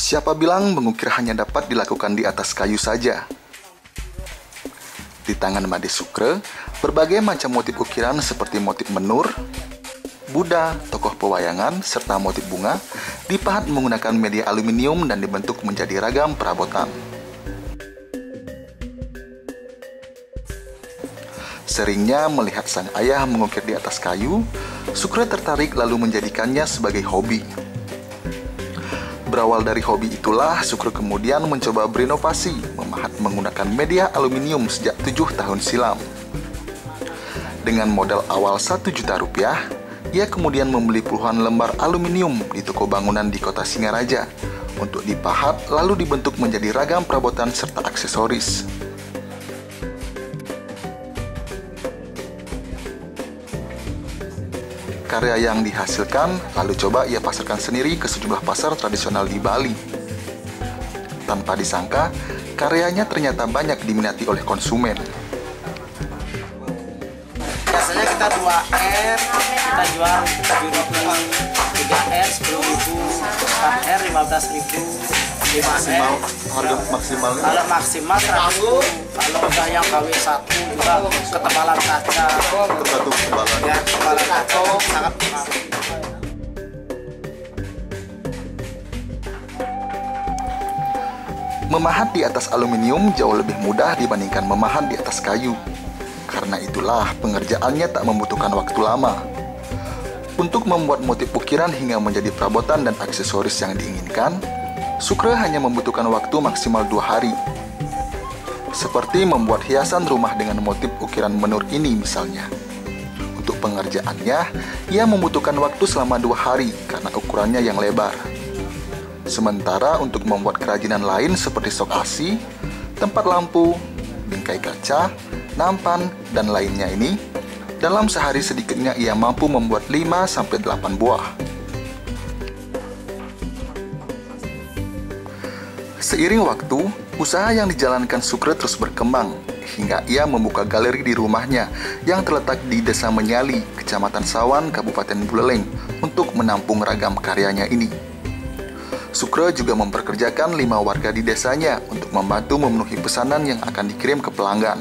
Siapa bilang mengukir hanya dapat dilakukan di atas kayu saja? Di tangan Made Sukre, berbagai macam motif ukiran seperti motif menur, Buddha, tokoh pewayangan, serta motif bunga dipahat menggunakan media aluminium dan dibentuk menjadi ragam perabotan. Seringnya melihat sang ayah mengukir di atas kayu, Sukre tertarik lalu menjadikannya sebagai hobi. Berawal dari hobi itulah, Sukre kemudian mencoba berinovasi, memahat menggunakan media aluminium sejak 7 tahun silam. Dengan modal awal 1 juta rupiah, ia kemudian membeli puluhan lembar aluminium di toko bangunan di kota Singaraja untuk dipahat lalu dibentuk menjadi ragam perabotan serta aksesoris. Karya yang dihasilkan lalu coba ia pasarkan sendiri ke sejumlah pasar tradisional di Bali. Tanpa disangka, karyanya ternyata banyak diminati oleh konsumen. Biasanya kita 2R, kita jual 7.000, 3R 10.000, 4R 15.000, 5R. Harga maksimalnya? Kalau maksimal 100.000, kalau udah yang KW1 juga ketebalan kaca. Tergantung ketebalan. Ya, ketebalan kaca sangat pengaruh. Memahat di atas aluminium jauh lebih mudah dibandingkan memahat di atas kayu. Karena itulah pengerjaannya tak membutuhkan waktu lama. Untuk membuat motif ukiran hingga menjadi perabotan dan aksesoris yang diinginkan, Sukre hanya membutuhkan waktu maksimal 2 hari. Seperti membuat hiasan rumah dengan motif ukiran menur ini misalnya. Untuk pengerjaannya, ia membutuhkan waktu selama 2 hari karena ukurannya yang lebar. Sementara untuk membuat kerajinan lain seperti sok asi, tempat lampu, bingkai kaca, nampan, dan lainnya ini, dalam sehari sedikitnya ia mampu membuat 5-8 buah. Seiring waktu, usaha yang dijalankan Sukre terus berkembang, hingga ia membuka galeri di rumahnya yang terletak di Desa Menyali, Kecamatan Sawan, Kabupaten Buleleng, untuk menampung ragam karyanya ini. Sukre juga memperkerjakan 5 warga di desanya untuk membantu memenuhi pesanan yang akan dikirim ke pelanggan.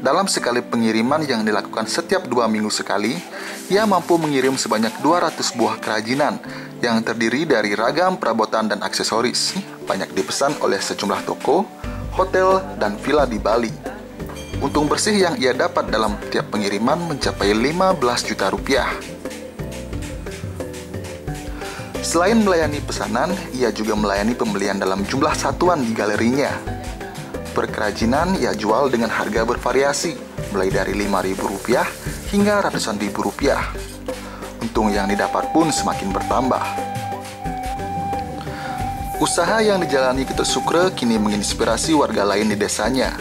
Dalam sekali pengiriman yang dilakukan setiap 2 minggu sekali, ia mampu mengirim sebanyak 200 buah kerajinan yang terdiri dari ragam perabotan dan aksesoris. Banyak dipesan oleh sejumlah toko, hotel, dan villa di Bali. Untung bersih yang ia dapat dalam tiap pengiriman mencapai 15 juta rupiah. Selain melayani pesanan, ia juga melayani pembelian dalam jumlah satuan di galerinya. Per kerajinan ia jual dengan harga bervariasi, mulai dari Rp5.000 hingga ratusan ribu rupiah. Untung yang didapat pun semakin bertambah. Usaha yang dijalani Ketut Sukre kini menginspirasi warga lain di desanya.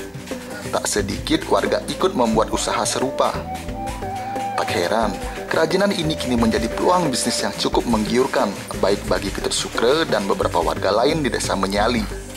Tak sedikit warga ikut membuat usaha serupa. Tak heran, kerajinan ini kini menjadi peluang bisnis yang cukup menggiurkan, baik bagi Ketut Sukre dan beberapa warga lain di Desa Menyali.